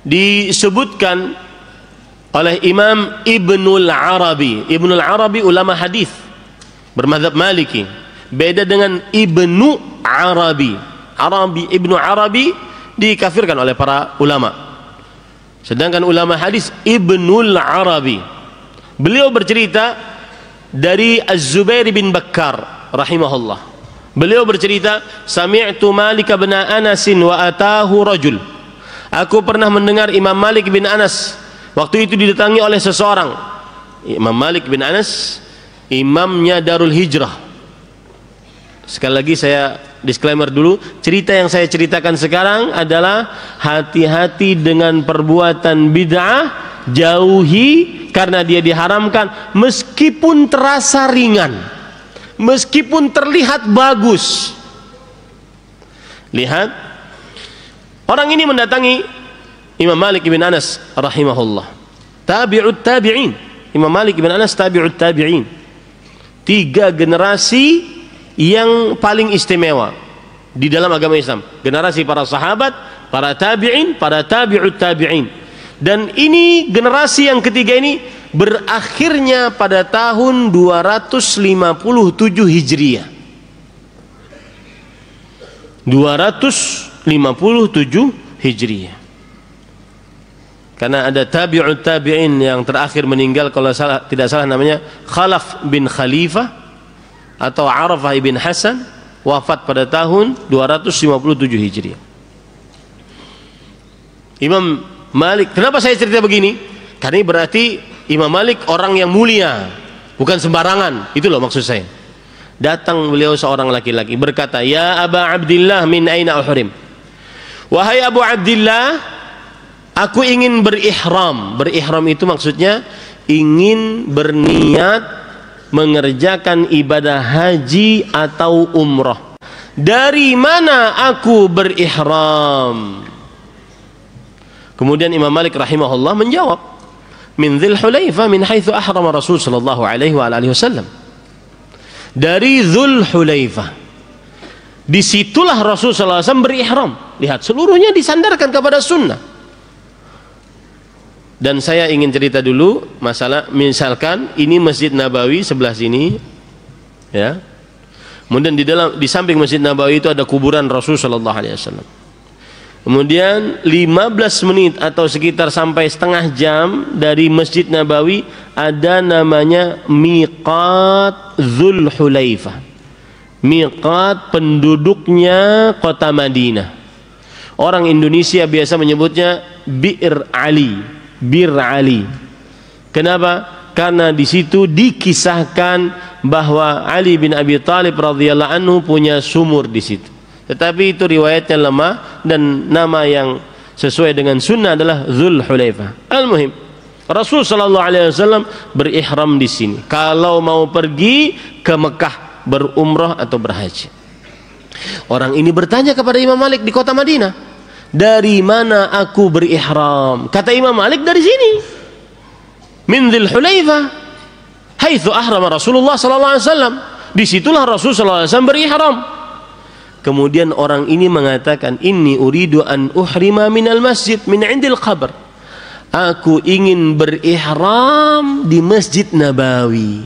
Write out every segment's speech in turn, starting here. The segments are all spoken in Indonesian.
disebutkan oleh Imam Ibnul Arabi. Ibnul Arabi ulama hadis bermadzhab Maliki. Beda dengan Ibnu Arabi. Ibnu Arabi dikafirkan oleh para ulama. Sedangkan ulama hadis Ibnul Arabi, beliau bercerita dari Az-Zubair bin Bakkar rahimahullah. Beliau bercerita, sami'tu Malik bin Anas wa atahu rajul. Aku pernah mendengar Imam Malik bin Anas waktu itu didatangi oleh seseorang. Imam Malik bin Anas imamnya Darul Hijrah. Sekali lagi saya disclaimer dulu, cerita yang saya ceritakan sekarang adalah hati-hati dengan perbuatan bid'ah, jauhi karena dia diharamkan meskipun terasa ringan, meskipun terlihat bagus. Lihat, orang ini mendatangi Imam Malik bin Anas rahimahullah, tabi'ut tabi'in. Imam Malik bin Anas tabi'ut tabi'in, 3 generasi yang paling istimewa di dalam agama Islam, generasi para sahabat, para tabi'in, para tabi'ut tabi'in. Dan ini generasi yang ketiga ini berakhirnya pada tahun 257 Hijriah. 257 Hijriah. Karena ada tabi'ut tabi'in yang terakhir meninggal, kalau tidak salah namanya Khalaf bin Khalifah atau Arafah ibn Hasan, wafat pada tahun 257 Hijriah. Imam Malik, kenapa saya cerita begini? Karena ini berarti Imam Malik orang yang mulia, bukan sembarangan. Itu loh maksud saya. Datang beliau seorang laki-laki berkata, "Ya Aba Abdillah, min aina uhrim?" Wahai Abu Abdillah, aku ingin berihram. Berihram itu maksudnya ingin berniat mengerjakan ibadah haji atau umrah. Dari mana aku berihram? Kemudian Imam Malik rahimahullah menjawab, min Dzul Hulaifah min haitsu ahrama Rasul sallallahu alaihi wa alihi wasallam. Dari Dzul Hulaifah, disitulah Rasul sallallahu alaihi wasallam berihram. Lihat, seluruhnya disandarkan kepada sunnah. Dan saya ingin cerita dulu masalah, misalkan ini Masjid Nabawi sebelah sini, ya. Kemudian di samping Masjid Nabawi itu ada kuburan Rasul sallallahu alaihi wasallam. Kemudian 15 menit atau sekitar sampai setengah jam dari Masjid Nabawi ada namanya Miqat Dzul Hulaifah. Miqat penduduknya kota Madinah. Orang Indonesia biasa menyebutnya Bir Ali. Bir Ali. Kenapa? Karena di situ dikisahkan bahwa Ali bin Abi Thalib radhiyallahu anhu punya sumur di situ. Tetapi itu riwayatnya lemah dan nama yang sesuai dengan sunnah adalah Dzul Hulaifah. Al-muhim, Rasul sallallahu alaihi wasallam berihram di sini kalau mau pergi ke Mekah berumrah atau berhaji. Orang ini bertanya kepada Imam Malik di kota Madinah, dari mana aku berihram? Kata Imam Malik, dari sini, min Dzul Hulaifah, haitsu ahrama Rasulullah sallallahu alaihi wasallam. Disitulah Rasul sallallahu alaihi wasallam berihram. Kemudian orang ini mengatakan, inni uridu an uhrima minal masjid min indil qabr. Aku ingin berihram di Masjid Nabawi,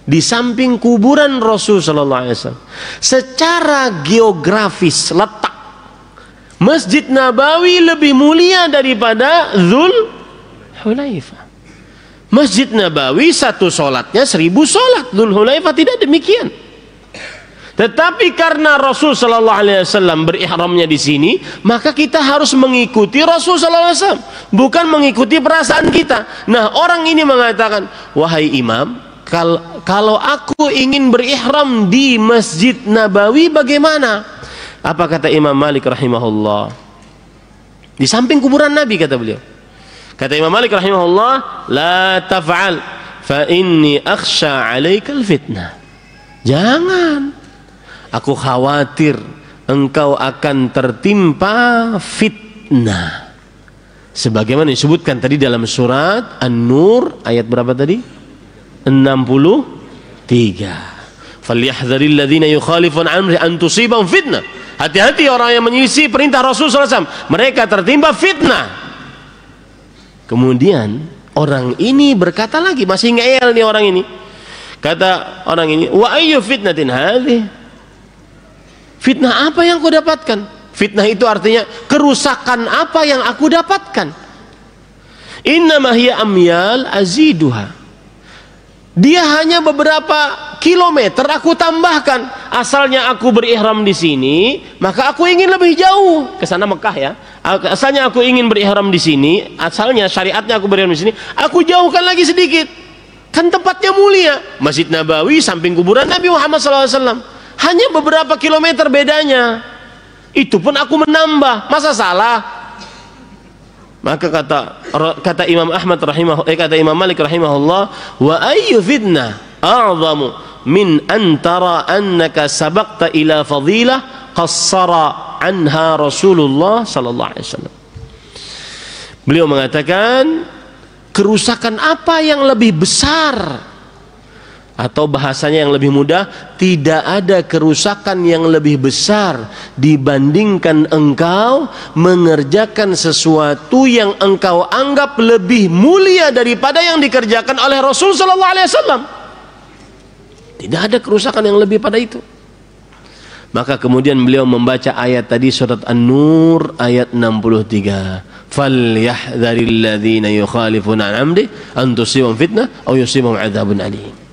di samping kuburan Rasul sallallahu alaihi wasallam. Secara geografis letak, Masjid Nabawi lebih mulia daripada Dzul Hulaifah. Masjid Nabawi satu solatnya 1000 solat. Dzul Hulaifah tidak demikian. Tetapi karena Rasul sallallahu alaihi wasallam berihramnya di sini, maka kita harus mengikuti Rasul sallallahu alaihi wasallam, bukan mengikuti perasaan kita. Nah, orang ini mengatakan, wahai imam, kalau aku ingin berihram di Masjid Nabawi bagaimana? Apa kata Imam Malik rahimahullah? Di samping kuburan Nabi, kata beliau. Kata Imam Malik rahimahullah, la taf'al fa inni akhsha 'alaikal fitnah. Jangan. Aku khawatir engkau akan tertimpa fitnah. Sebagaimana disebutkan tadi dalam surat An-Nur ayat berapa tadi? 63. Falyahdharil ladzina yukhalifun amri an tusibahum fitnah. Hati-hati orang yang menyelisih perintah Rasul sallallahu alaihi wasallam, mereka tertimpa fitnah. Kemudian orang ini berkata lagi, masih ngeyel nih orang ini. Kata orang ini, wa ayyu fitnatin hadhihi? Fitnah apa yang aku dapatkan? Fitnah itu artinya kerusakan apa yang aku dapatkan? Innama hiya amyal aziduha. Dia hanya beberapa kilometer aku tambahkan. Asalnya aku berihram di sini, maka aku ingin lebih jauh ke sana Mekah ya. Asalnya aku ingin berihram di sini, asalnya syariatnya aku berihram di sini, aku jauhkan lagi sedikit. Kan tempatnya mulia, Masjid Nabawi samping kuburan Nabi Muhammad SAW. Hanya beberapa kilometer bedanya. Itu pun aku menambah, masa salah? Maka kata Imam Ahmad kata Imam Malik rahimahullah, wa ayyu fitnah a'zamu min antara annaka sabaqta ila fadilah qassara anha Rasulullah sallallahu alaihi wasallam. Beliau mengatakan, kerusakan apa yang lebih besar, atau bahasanya yang lebih mudah, tidak ada kerusakan yang lebih besar dibandingkan engkau mengerjakan sesuatu yang engkau anggap lebih mulia daripada yang dikerjakan oleh Rasul sallallahu alaihi wasallam. Tidak ada kerusakan yang lebih pada itu. Maka kemudian beliau membaca ayat tadi, surat An-Nur ayat 63. فَلْيَحْذَرِ الَّذِينَ يُخَالِفُونَ عَنْ أَمْرِهِ أَنْ تُصِيبَهُمْ فِتْنَةٌ أَوْ يُصِيبَهُمْ عَذَابٌ أَلِيمٌ.